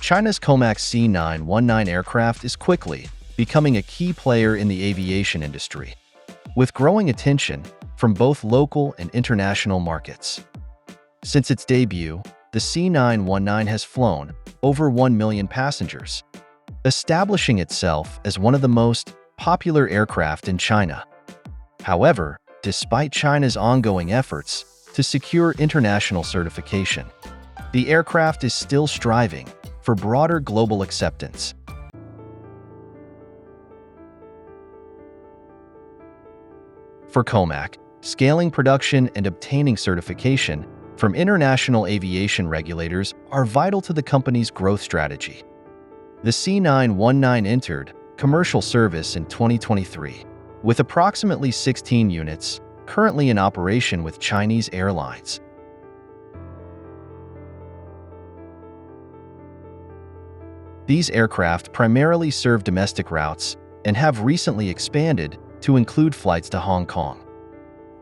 China's COMAC C919 aircraft is quickly becoming a key player in the aviation industry, with growing attention from both local and international markets. Since its debut, the C919 has flown over 1 million passengers, establishing itself as one of the most popular aircraft in China. However, despite China's ongoing efforts to secure international certification, the aircraft is still striving for broader global acceptance. For COMAC, scaling production and obtaining certification from international aviation regulators are vital to the company's growth strategy. The C919 entered commercial service in 2023, with approximately 16 units currently in operation with Chinese airlines. These aircraft primarily serve domestic routes and have recently expanded to include flights to Hong Kong.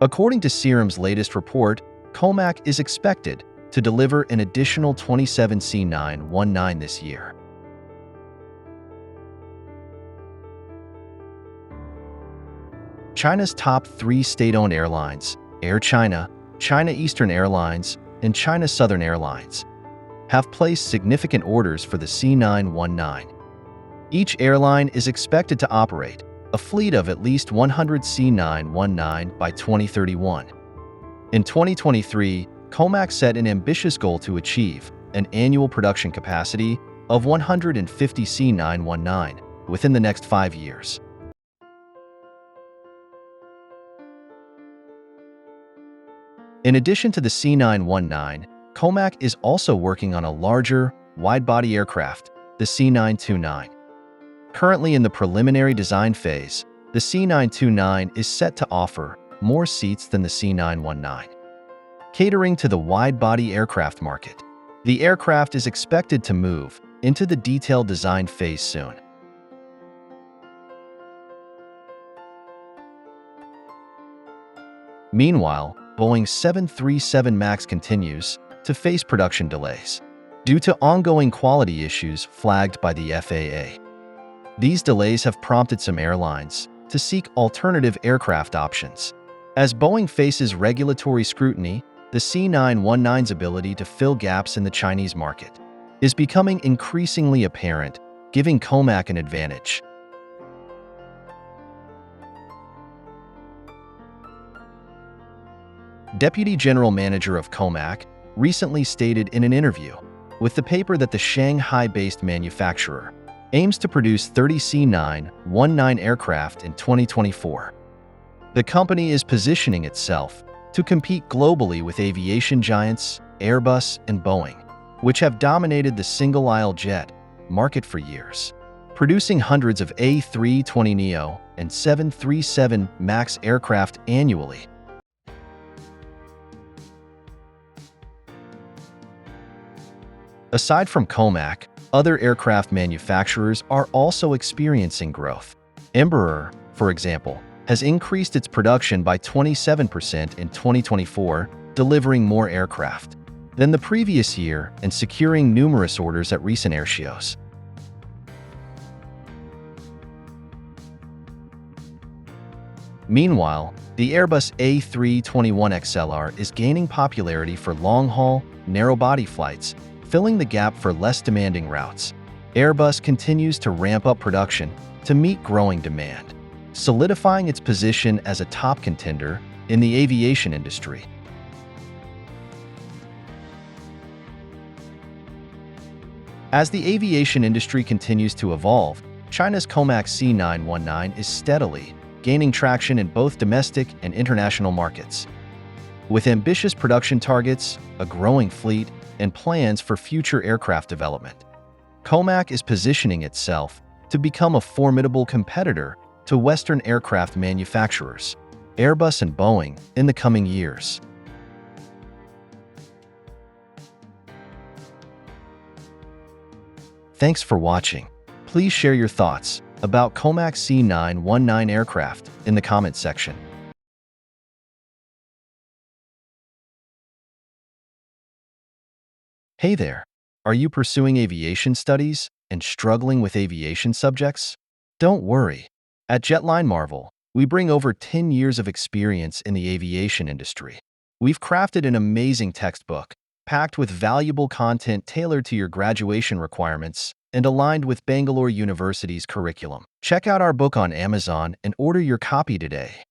According to Cirrum's latest report, COMAC is expected to deliver an additional 27 C919 this year. China's top 3 state-owned airlines, Air China, China Eastern Airlines, and China Southern Airlines, have placed significant orders for the C919. Each airline is expected to operate a fleet of at least 100 C919 by 2031. In 2023, COMAC set an ambitious goal to achieve an annual production capacity of 150 C919 within the next 5 years. In addition to the C919, COMAC is also working on a larger, wide-body aircraft, the C929. Currently in the preliminary design phase, the C929 is set to offer more seats than the C919. Catering to the wide-body aircraft market, the aircraft is expected to move into the detailed design phase soon. Meanwhile, Boeing's 737 MAX continues to face production delays due to ongoing quality issues flagged by the FAA. These delays have prompted some airlines to seek alternative aircraft options. As Boeing faces regulatory scrutiny, the C919's ability to fill gaps in the Chinese market is becoming increasingly apparent, giving COMAC an advantage. Deputy General Manager of COMAC recently stated in an interview with the paper that the Shanghai-based manufacturer aims to produce 30 C919 aircraft in 2024. The company is positioning itself to compete globally with aviation giants Airbus and Boeing, which have dominated the single-aisle jet market for years, producing hundreds of A320neo and 737 MAX aircraft annually. Aside from COMAC, other aircraft manufacturers are also experiencing growth. Embraer, for example, has increased its production by 27% in 2024, delivering more aircraft than the previous year and securing numerous orders at recent airshows. Meanwhile, the Airbus A321XLR is gaining popularity for long-haul, narrow-body flights, filling the gap for less demanding routes. Airbus continues to ramp up production to meet growing demand, solidifying its position as a top contender in the aviation industry. As the aviation industry continues to evolve, China's COMAC C919 is steadily gaining traction in both domestic and international markets. With ambitious production targets, a growing fleet, and plans for future aircraft development, COMAC is positioning itself to become a formidable competitor to Western aircraft manufacturers, Airbus and Boeing, in the coming years. Thanks for watching. Please share your thoughts about COMAC C919 aircraft in the comment section. Hey there! Are you pursuing aviation studies and struggling with aviation subjects? Don't worry. At Jetline Marvel, we bring over 10 years of experience in the aviation industry. We've crafted an amazing textbook, packed with valuable content tailored to your graduation requirements and aligned with Bangalore University's curriculum. Check out our book on Amazon and order your copy today.